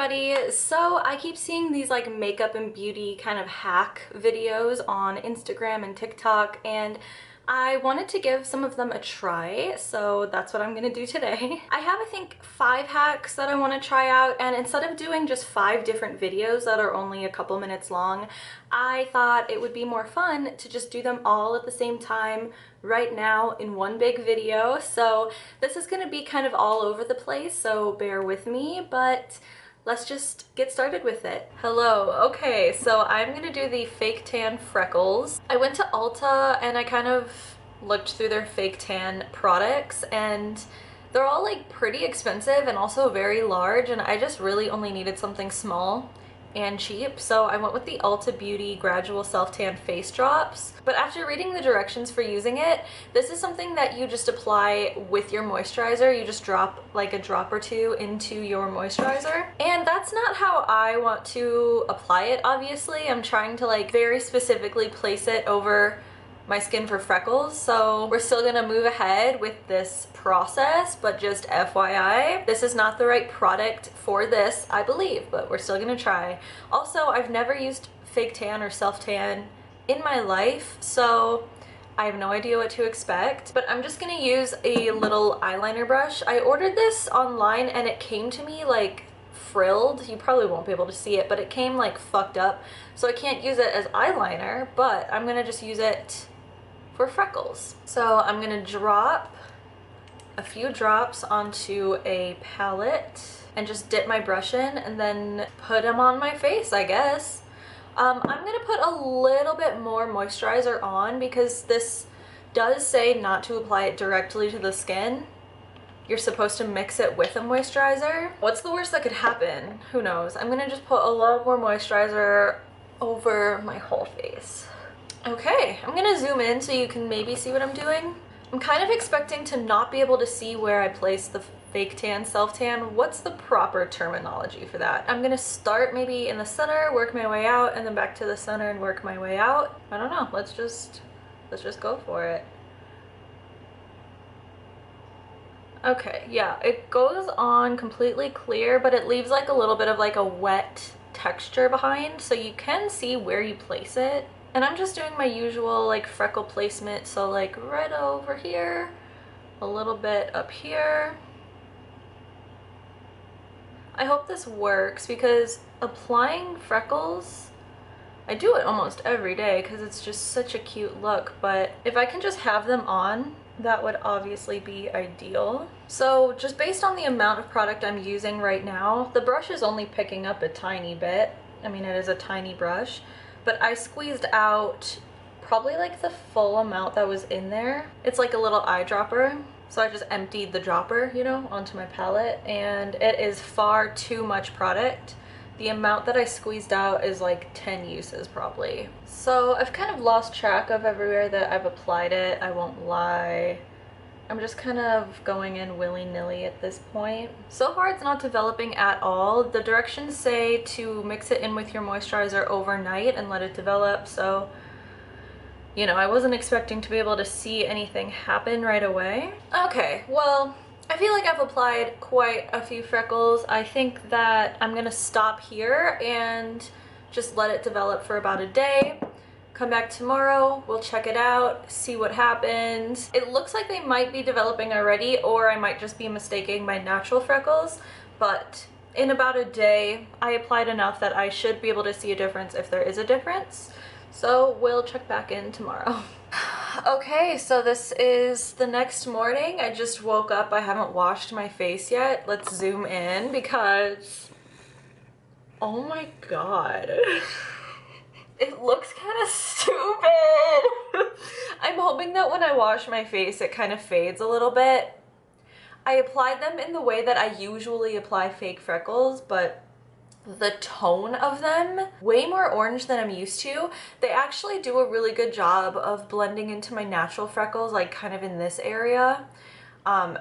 everybody. So I keep seeing these like makeup and beauty kind of hack videos on Instagram and TikTok, and I wanted to give some of them a try, so that's what I'm gonna do today. I have, I think, 5 hacks that I want to try out, and instead of doing just 5 different videos that are only a couple minutes long, I thought it would be more fun to just do them all at the same time right now in one big video. So this is gonna be kind of all over the place, so bear with me, but let's just get started with it. Hello. Okay, so I'm gonna do the fake tan freckles. I went to Ulta and I kind of looked through their fake tan products, and they're all like pretty expensive and also very large, and I just really only needed something small and cheap, so I went with the Ulta Beauty Gradual Self-Tan Face Drops. But after reading the directions for using it, this is something that you just apply with your moisturizer. You just drop like a drop or two into your moisturizer. And that's not how I want to apply it, obviously. I'm trying to like very specifically place it over my skin for freckles, so we're still gonna move ahead with this process, but just FYI, this is not the right product for this, I believe, but we're still gonna try. Also, I've never used fake tan or self-tan in my life, so I have no idea what to expect, but I'm just gonna use a little eyeliner brush. I ordered this online and it came to me like frilled. You probably won't be able to see it, but it came like fucked up, so I can't use it as eyeliner, but I'm gonna just use it for freckles. So I'm gonna drop a few drops onto a palette and just dip my brush in and then put them on my face, I guess. I'm gonna put a little bit more moisturizer on because this does say not to apply it directly to the skin. You're supposed to mix it with a moisturizer. What's the worst that could happen? Who knows? I'm gonna just put a lot more moisturizer over my whole face. Okay, I'm gonna zoom in so you can maybe see what I'm doing. I'm kind of expecting to not be able to see where I place the fake tan, self-tan. What's the proper terminology for that? I'm gonna start maybe in the center, work my way out, and then back to the center and work my way out. I don't know, let's just go for it. Okay, yeah, it goes on completely clear, but it leaves like a little bit of like a wet texture behind, so you can see where you place it. And I'm just doing my usual like freckle placement, so like right over here, a little bit up here. I hope this works because applying freckles, I do it almost every day because it's just such a cute look, but if I can just have them on, that would obviously be ideal. So just based on the amount of product I'm using right now, the brush is only picking up a tiny bit. I mean, it is a tiny brush, but I squeezed out probably like the full amount that was in there. It's like a little eyedropper. So I just emptied the dropper, you know, onto my palette, and it is far too much product. The amount that I squeezed out is like 10 uses probably. So I've kind of lost track of everywhere that I've applied it, I won't lie. I'm just kind of going in willy-nilly at this point. So far it's not developing at all. The directions say to mix it in with your moisturizer overnight and let it develop, so you know, I wasn't expecting to be able to see anything happen right away. Okay, well, I feel like I've applied quite a few freckles. I think that I'm gonna stop here and just let it develop for about a day. Come back tomorrow, we'll check it out, see what happens. It looks like they might be developing already, or I might just be mistaking my natural freckles, but in about a day, I applied enough that I should be able to see a difference if there is a difference. So we'll check back in tomorrow. Okay, so this is the next morning. I just woke up. I haven't washed my face yet. Let's zoom in because, oh my god. It looks kind of stupid. I'm hoping that when I wash my face, it kind of fades a little bit. I applied them in the way that I usually apply fake freckles, but the tone of them, way more orange than I'm used to. They actually do a really good job of blending into my natural freckles, like kind of in this area. I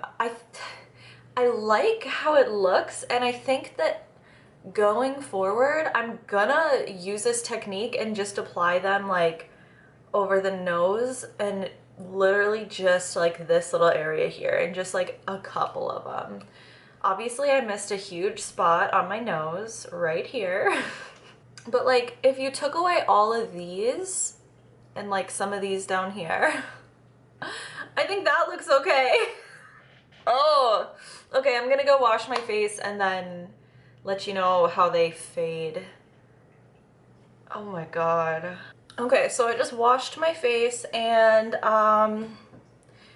like how it looks, and I think that going forward, I'm gonna use this technique and just apply them like over the nose and literally just like this little area here and just like a couple of them. Obviously, I missed a huge spot on my nose right here. But like, if you took away all of these and like some of these down here, I think that looks okay. Oh, okay, I'm gonna go wash my face and then let you know how they fade. Oh my god. Okay, so I just washed my face and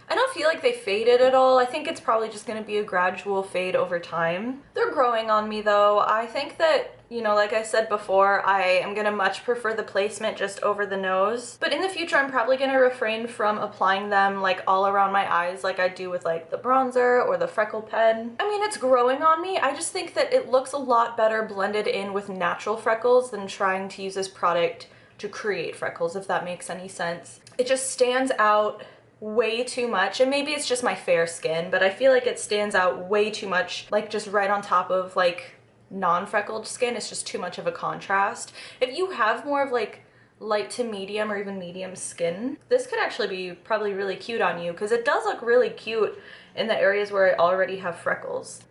I don't feel like they faded at all. I think it's probably just gonna be a gradual fade over time. They're growing on me though. I think that, you know, like I said before, I am gonna much prefer the placement just over the nose. But in the future, I'm probably gonna refrain from applying them like all around my eyes like I do with like the bronzer or the freckle pen. I mean, it's growing on me. I just think that it looks a lot better blended in with natural freckles than trying to use this product to create freckles, if that makes any sense. It just stands out way too much, and maybe it's just my fair skin, but I feel like it stands out way too much, like just right on top of like non-freckled skin. It's just too much of a contrast. If you have more of like light to medium or even medium skin, this could actually be probably really cute on you, because it does look really cute in the areas where I already have freckles.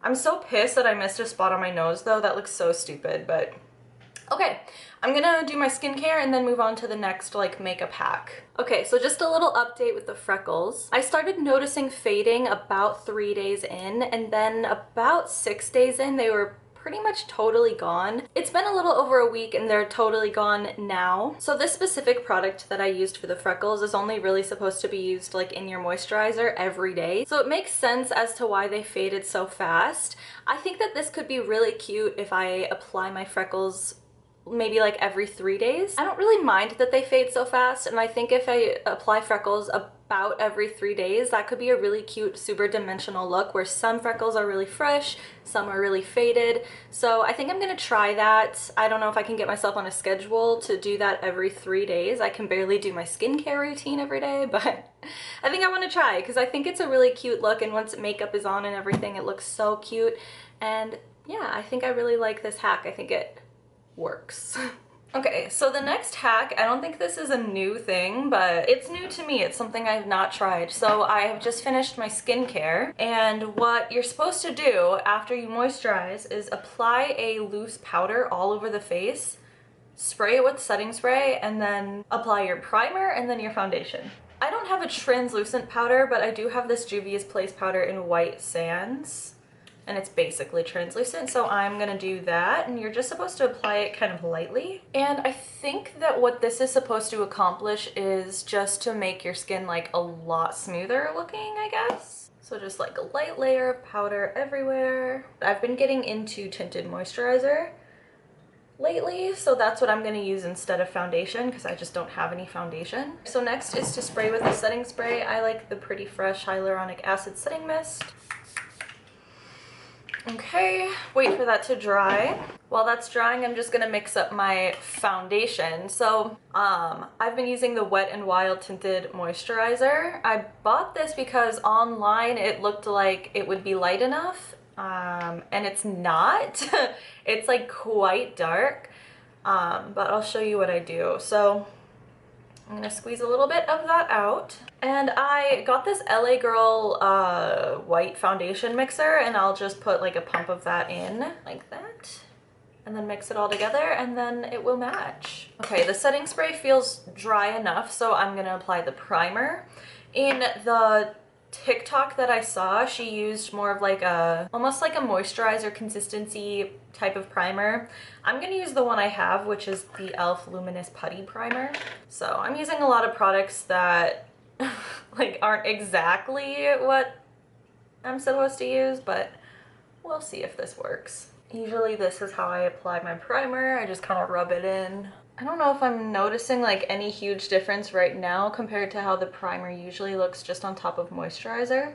I'm so pissed that I missed a spot on my nose though. That looks so stupid, but okay. I'm gonna do my skincare and then move on to the next like makeup hack. Okay, so just a little update with the freckles. I started noticing fading about 3 days in, and then about 6 days in, they were pretty much totally gone. It's been a little over a week and they're totally gone now. So this specific product that I used for the freckles is only really supposed to be used like in your moisturizer every day. So it makes sense as to why they faded so fast. I think that this could be really cute if I apply my freckles maybe like every 3 days. I don't really mind that they fade so fast, and I think if I apply freckles about every 3 days, that could be a really cute super dimensional look where some freckles are really fresh, some are really faded. So I think I'm gonna try that. I don't know if I can get myself on a schedule to do that every 3 days. I can barely do my skincare routine every day, but I think I want to try because I think it's a really cute look, and once makeup is on and everything, it looks so cute. And yeah, I think I really like this hack. I think it works. Okay, so the next hack, I don't think this is a new thing, but it's new to me. It's something I've not tried. So I have just finished my skincare, and what you're supposed to do after you moisturize is apply a loose powder all over the face, spray it with setting spray, and then apply your primer and then your foundation. I don't have a translucent powder, but I do have this Juvia's Place powder in White Sands, and it's basically translucent, so I'm gonna do that, and you're just supposed to apply it kind of lightly. And I think that what this is supposed to accomplish is just to make your skin like a lot smoother looking, I guess. So just like a light layer of powder everywhere. I've been getting into tinted moisturizer lately, so that's what I'm gonna use instead of foundation because I just don't have any foundation. So next is to spray with the setting spray. I like the Pretty Fresh Hyaluronic Acid Setting Mist. Okay, wait for that to dry. While that's drying, I'm just gonna mix up my foundation. So, I've been using the Wet n Wild Tinted Moisturizer. I bought this because online it looked like it would be light enough, and it's not. It's like quite dark, but I'll show you what I do. So, I'm gonna squeeze a little bit of that out. And I got this LA Girl white foundation mixer, and I'll just put like a pump of that in, like that. And then mix it all together, and then it will match. Okay, the setting spray feels dry enough, so I'm gonna apply the primer. In the TikTok that I saw, she used more of like a, almost like a moisturizer consistency type of primer. I'm gonna use the one I have, which is the e.l.f. Luminous Putty Primer. So I'm using a lot of products that like aren't exactly what I'm supposed to use, but we'll see if this works. Usually this is how I apply my primer. I just kind of rub it in. I don't know if I'm noticing like any huge difference right now compared to how the primer usually looks just on top of moisturizer.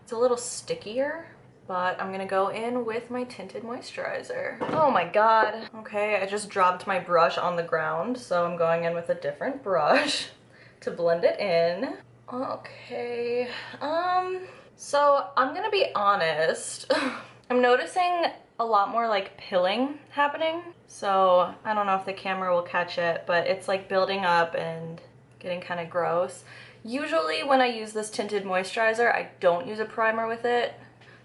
It's a little stickier, but I'm gonna go in with my tinted moisturizer. Oh my god. Okay, I just dropped my brush on the ground, so I'm going in with a different brush to blend it in. Okay, so I'm gonna be honest. I'm noticing a lot more like pilling happening. So I don't know if the camera will catch it, but it's like building up and getting kind of gross. Usually when I use this tinted moisturizer, I don't use a primer with it.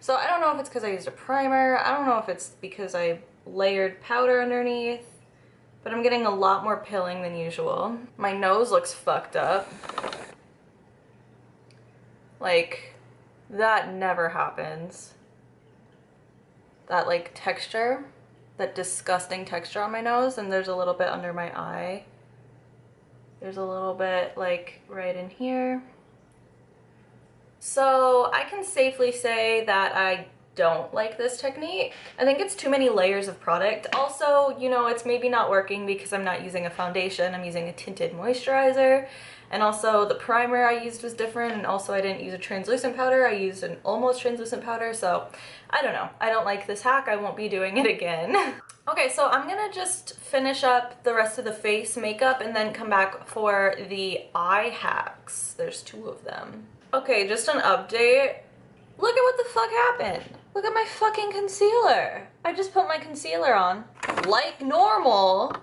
So I don't know if it's because I used a primer. I don't know if it's because I layered powder underneath, but I'm getting a lot more pilling than usual. My nose looks fucked up. Like, that never happens. That like texture, that disgusting texture on my nose, and there's a little bit under my eye. There's a little bit like right in here. So I can safely say that I don't like this technique. I think it's too many layers of product. Also, you know, it's maybe not working because I'm not using a foundation, I'm using a tinted moisturizer. And also the primer I used was different, and also I didn't use a translucent powder, I used an almost translucent powder, so I don't know. I don't like this hack, I won't be doing it again. Okay, so I'm gonna just finish up the rest of the face makeup and then come back for the eye hacks. There's 2 of them. Okay, just an update. Look at what the fuck happened. Look at my fucking concealer. I just put my concealer on like normal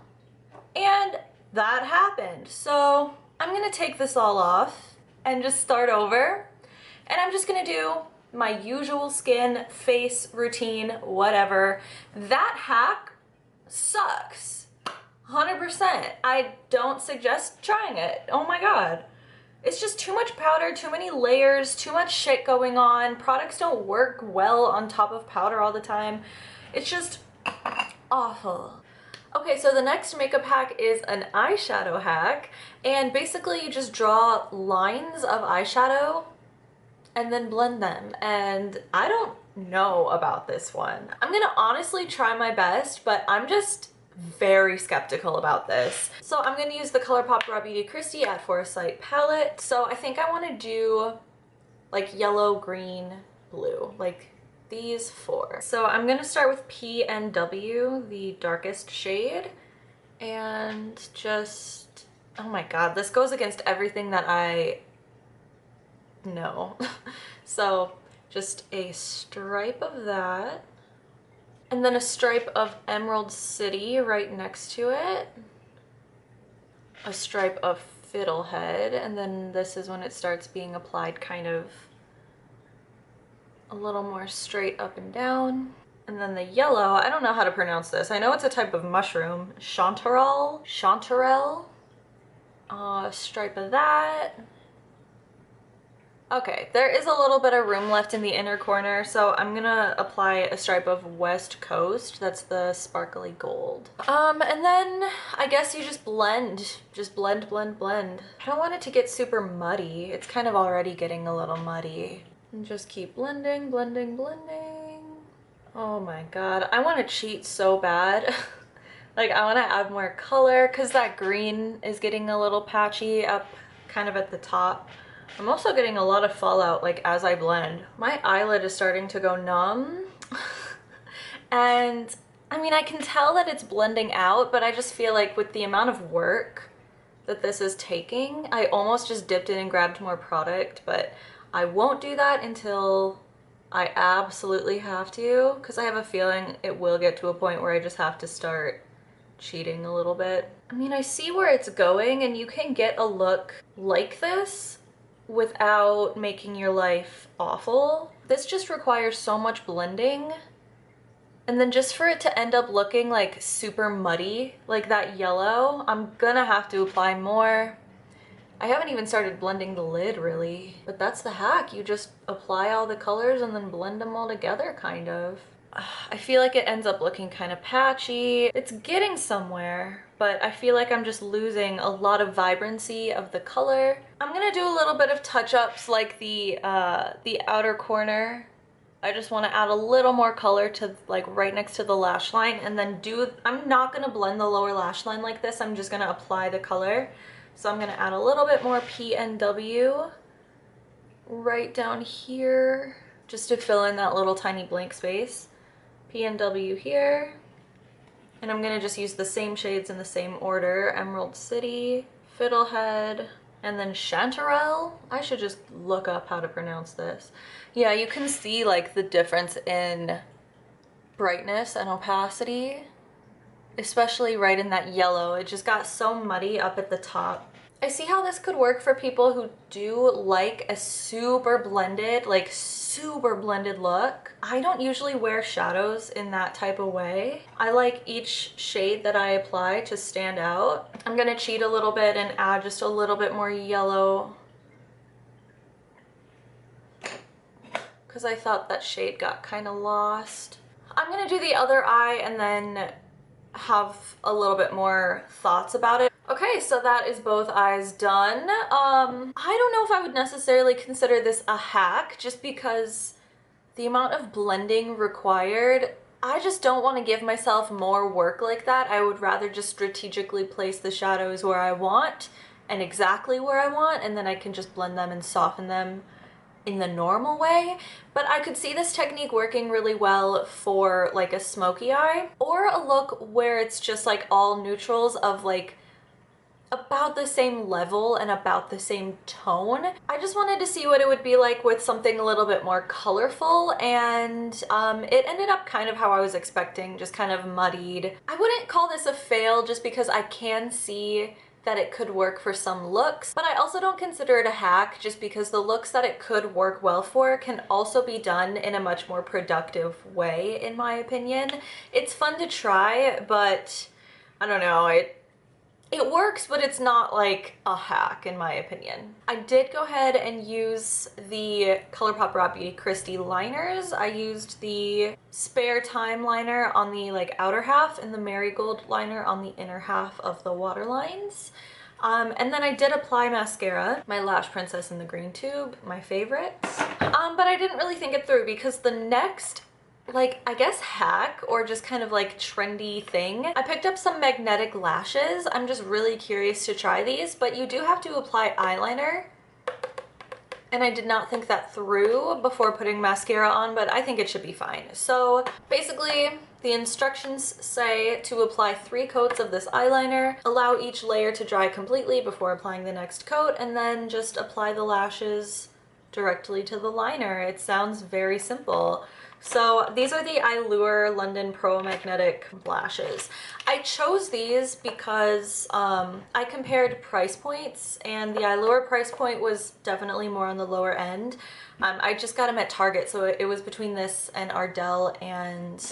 and that happened. So I'm gonna take this all off and just start over. And I'm just gonna do my usual skin, face routine, whatever. That hack sucks. 100%. I don't suggest trying it. Oh my god. It's just too much powder, too many layers, too much shit going on. Products don't work well on top of powder all the time. It's just awful. Okay, so the next makeup hack is an eyeshadow hack. And basically you just draw lines of eyeshadow and then blend them. And I don't know about this one. I'm gonna honestly try my best, but I'm just very skeptical about this. So I'm going to use the ColourPop Raw Beauty Kristi at Foresight palette. So I think I want to do like yellow, green, blue, like these 4. So I'm going to start with PNW, the darkest shade, and just, oh my god, this goes against everything that I know. So just a stripe of that. And then a stripe of Emerald City right next to it. A stripe of Fiddlehead, and then this is when it starts being applied kind of a little more straight up and down. And then the yellow, I don't know how to pronounce this. I know it's a type of mushroom. Chanterelle? Chanterelle? A stripe of that. Okay, there is a little bit of room left in the inner corner, so I'm gonna apply a stripe of West Coast. That's the sparkly gold. And then I guess you just blend. Just blend, blend, blend. I don't want it to get super muddy. It's kind of already getting a little muddy. And just keep blending, blending, blending. Oh my god, I want to cheat so bad. Like, I want to add more color because that green is getting a little patchy up kind of at the top. I'm also getting a lot of fallout like as I blend. My eyelid is starting to go numb. And I mean, I can tell that it's blending out, but I just feel like with the amount of work that this is taking, I almost just dipped in and grabbed more product, but I won't do that until I absolutely have to, because I have a feeling it will get to a point where I just have to start cheating a little bit. I mean, I see where it's going, and you can get a look like this without making your life awful. This just requires so much blending, and then just for it to end up looking like super muddy, like that yellow, I'm gonna have to apply more. I haven't even started blending the lid really, but that's the hack. You just apply all the colors and then blend them all together, kind of. I feel like it ends up looking kind of patchy. It's getting somewhere, but I feel like I'm just losing a lot of vibrancy of the color. I'm gonna do a little bit of touch-ups like the outer corner. I just want to add a little more color to like right next to the lash line, and then I'm not gonna blend the lower lash line like this. I'm just gonna apply the color. So I'm gonna add a little bit more PNW right down here just to fill in that little tiny blank space. PNW here, and I'm gonna just use the same shades in the same order. Emerald City, Fiddlehead, and then Chanterelle. I should just look up how to pronounce this. Yeah, you can see like the difference in brightness and opacity, especially right in that yellow. It just got so muddy up at the top. I see how this could work for people who do like a super blended, like super blended look. I don't usually wear shadows in that type of way. I like each shade that I apply to stand out. I'm gonna cheat a little bit and add just a little bit more yellow because I thought that shade got kind of lost. I'm gonna do the other eye and then have a little bit more thoughts about it. Okay, so that is both eyes done. I don't know if I would necessarily consider this a hack just because the amount of blending required, I just don't want to give myself more work like that. I would rather just strategically place the shadows where I want and exactly where I want, and then I can just blend them and soften them in the normal way. But I could see this technique working really well for like a smoky eye or a look where it's just like all neutrals of like about the same level and about the same tone. I just wanted to see what it would be like with something a little bit more colorful, and it ended up kind of how I was expecting, just kind of muddied. I wouldn't call this a fail just because I can see that it could work for some looks, but I also don't consider it a hack just because the looks that it could work well for can also be done in a much more productive way, in my opinion. It's fun to try, but I don't know, it works, but it's not like a hack in my opinion. I did go ahead and use the ColourPop Raw Beauty Christie liners. I used the Spare Time liner on the like outer half and the Marigold liner on the inner half of the waterlines. And then I did apply mascara, my Lash Princess in the green tube, my favorites. But I didn't really think it through because the next, like, I guess hack or just kind of like trendy thing, I picked up some magnetic lashes. I'm just really curious to try these, but you do have to apply eyeliner. And I did not think that through before putting mascara on, but I think it should be fine. So basically, the instructions say to apply 3 coats of this eyeliner, allow each layer to dry completely before applying the next coat, and then just apply the lashes directly to the liner. It sounds very simple. So these are the Allure London Pro Magnetic lashes. I chose these because I compared price points, and the Allure price point was definitely more on the lower end. I just got them at Target, so it was between this and Ardell and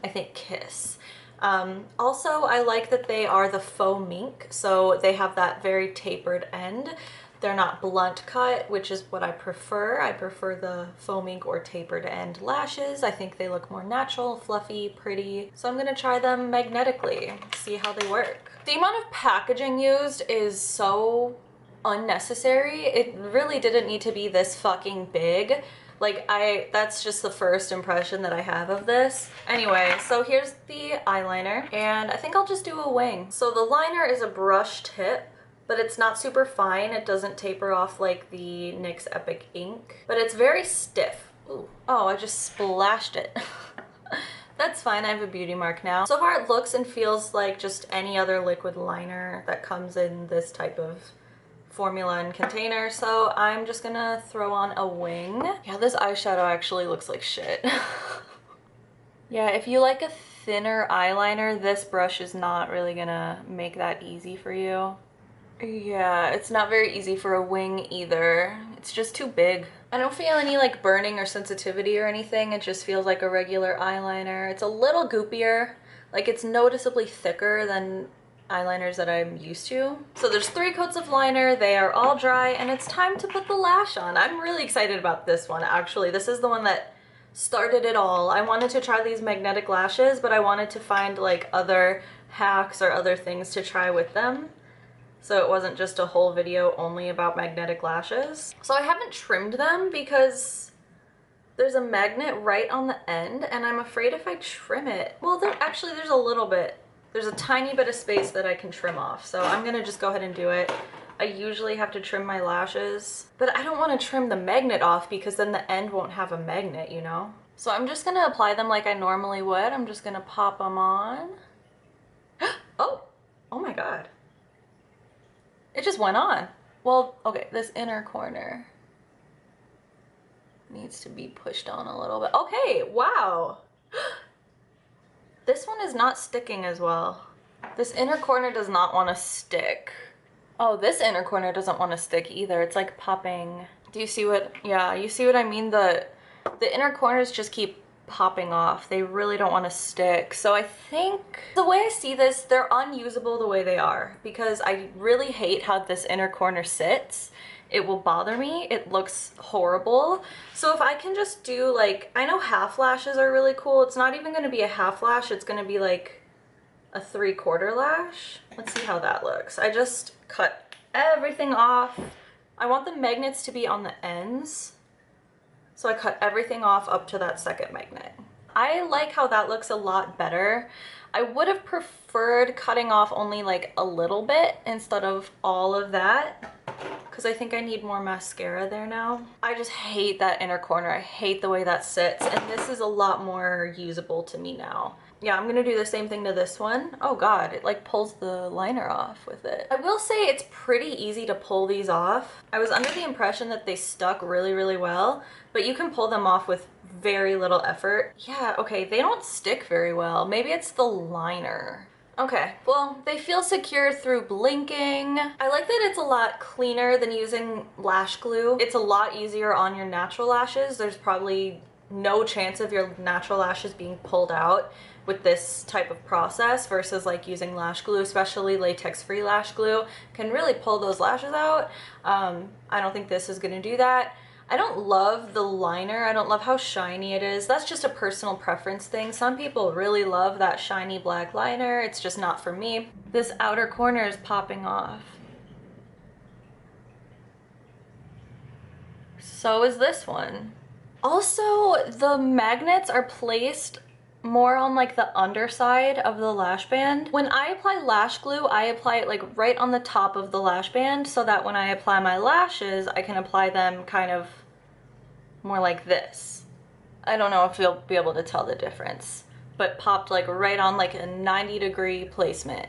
I think Kiss. Also, I like that they are the faux mink, so they have that very tapered end. They're not blunt cut, which is what I prefer. I prefer the faux mink or tapered end lashes. I think they look more natural, fluffy, pretty. So I'm gonna try them magnetically, see how they work. The amount of packaging used is so unnecessary. It really didn't need to be this fucking big. Like, that's just the first impression that I have of this. Anyway, so here's the eyeliner, and I think I'll just do a wing. So the liner is a brush tip, but it's not super fine. It doesn't taper off like the NYX Epic Ink, but it's very stiff. Ooh. Oh, I just splashed it. That's fine, I have a beauty mark now. So far it looks and feels like just any other liquid liner that comes in this type of formula and container, so I'm just gonna throw on a wing. Yeah, this eyeshadow actually looks like shit. Yeah, if you like a thinner eyeliner, this brush is not really gonna make that easy for you. Yeah, it's not very easy for a wing either. It's just too big. I don't feel any like burning or sensitivity or anything. It just feels like a regular eyeliner. It's a little goopier. Like, it's noticeably thicker than eyeliners that I'm used to. So there's 3 coats of liner. They are all dry, and it's time to put the lash on. I'm really excited about this one, actually. This is the one that started it all. I wanted to try these magnetic lashes, but I wanted to find like other hacks or other things to try with them, so it wasn't just a whole video only about magnetic lashes. So I haven't trimmed them because there's a magnet right on the end, and I'm afraid if I trim it, well, there's a little bit. There's a tiny bit of space that I can trim off, so I'm gonna just go ahead and do it. I usually have to trim my lashes, but I don't want to trim the magnet off because then the end won't have a magnet, you know? So I'm just gonna apply them like I normally would. I'm just gonna pop them on. Oh my God. It just went on. Well, okay, this inner corner needs to be pushed on a little bit. Okay, wow. This one is not sticking as well. This inner corner does not want to stick. Oh, this inner corner doesn't want to stick either. It's like popping. Do you see what, yeah, you see what I mean? The inner corners just keep popping off. They really don't want to stick. So I think the way I see this, they're unusable the way they are because I really hate how this inner corner sits. It will bother me. It looks horrible. So if I can just do like, I know half lashes are really cool. It's not even going to be a half lash. It's going to be like a 3/4 lash. Let's see how that looks. I just cut everything off. I want the magnets to be on the ends, so I cut everything off up to that second magnet. I like how that looks a lot better. I would have preferred cutting off only like a little bit instead of all of that, because I think I need more mascara there now. I just hate that inner corner. I hate the way that sits, and this is a lot more usable to me now. Yeah, I'm gonna do the same thing to this one. Oh God, it like pulls the liner off with it. I will say it's pretty easy to pull these off. I was under the impression that they stuck really, really well, but you can pull them off with very little effort. Yeah, okay, they don't stick very well. Maybe it's the liner. Okay, well, they feel secure through blinking. I like that it's a lot cleaner than using lash glue. It's a lot easier on your natural lashes. There's probably no chance of your natural lashes being pulled out with this type of process versus like using lash glue, especially latex-free lash glue can really pull those lashes out. I don't think this is gonna do that. I don't love the liner. I don't love how shiny it is. That's just a personal preference thing. Some people really love that shiny black liner. It's just not for me. This outer corner is popping off. So is this one. Also, the magnets are placed more on like the underside of the lash band. When I apply lash glue, I apply it like right on the top of the lash band so that when I apply my lashes, I can apply them kind of more like this. I don't know if you'll be able to tell the difference, but popped like right on like a 90-degree placement.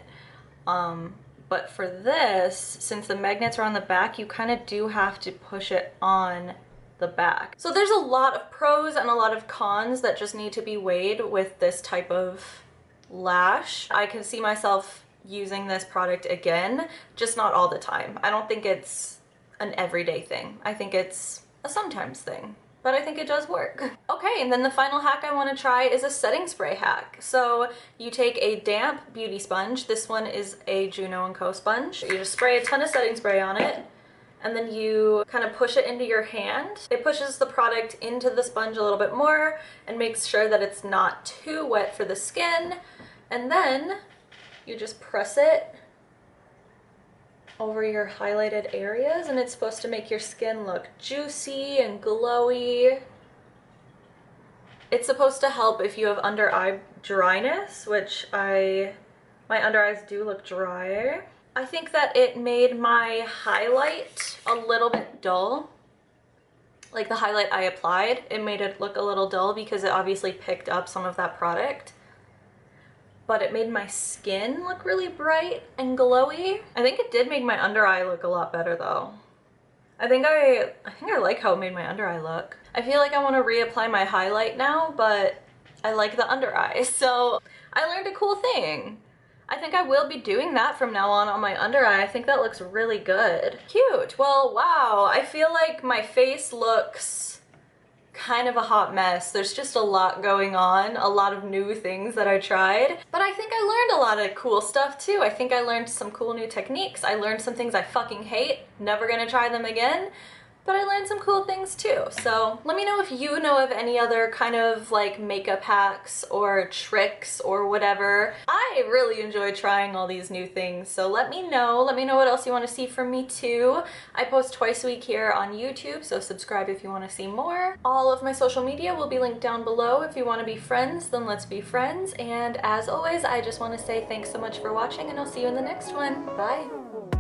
But for this, since the magnets are on the back, you kind of do have to push it on the back. So there's a lot of pros and a lot of cons that just need to be weighed with this type of lash. I can see myself using this product again, just not all the time. I don't think it's an everyday thing. I think it's a sometimes thing, but I think it does work. Okay, and then the final hack I want to try is a setting spray hack. So you take a damp beauty sponge. This one is a Juno & Co sponge. You just spray a ton of setting spray on it, and then you kind of push it into your hand. It pushes the product into the sponge a little bit more and makes sure that it's not too wet for the skin. And then you just press it over your highlighted areas, and it's supposed to make your skin look juicy and glowy. It's supposed to help if you have under eye dryness, which my under eyes do look drier. I think that it made my highlight a little bit dull. Like the highlight I applied, it made it look a little dull because it obviously picked up some of that product. But it made my skin look really bright and glowy. I think it did make my under eye look a lot better though. I think I like how it made my under eye look. I feel like I want to reapply my highlight now, but I like the under eye. So I learned a cool thing. I think I will be doing that from now on my under eye. I think that looks really good. Cute. Well, wow. I feel like my face looks kind of a hot mess. There's just a lot going on, a lot of new things that I tried. But I think I learned a lot of cool stuff too. I think I learned some cool new techniques. I learned some things I fucking hate. Never gonna try them again. But I learned some cool things too. So let me know if you know of any other kind of like makeup hacks or tricks or whatever. I really enjoy trying all these new things, so let me know. Let me know what else you want to see from me too. I post twice a week here on YouTube, so subscribe if you want to see more. All of my social media will be linked down below. If you want to be friends, then let's be friends. And as always, I just want to say thanks so much for watching, and I'll see you in the next one. Bye.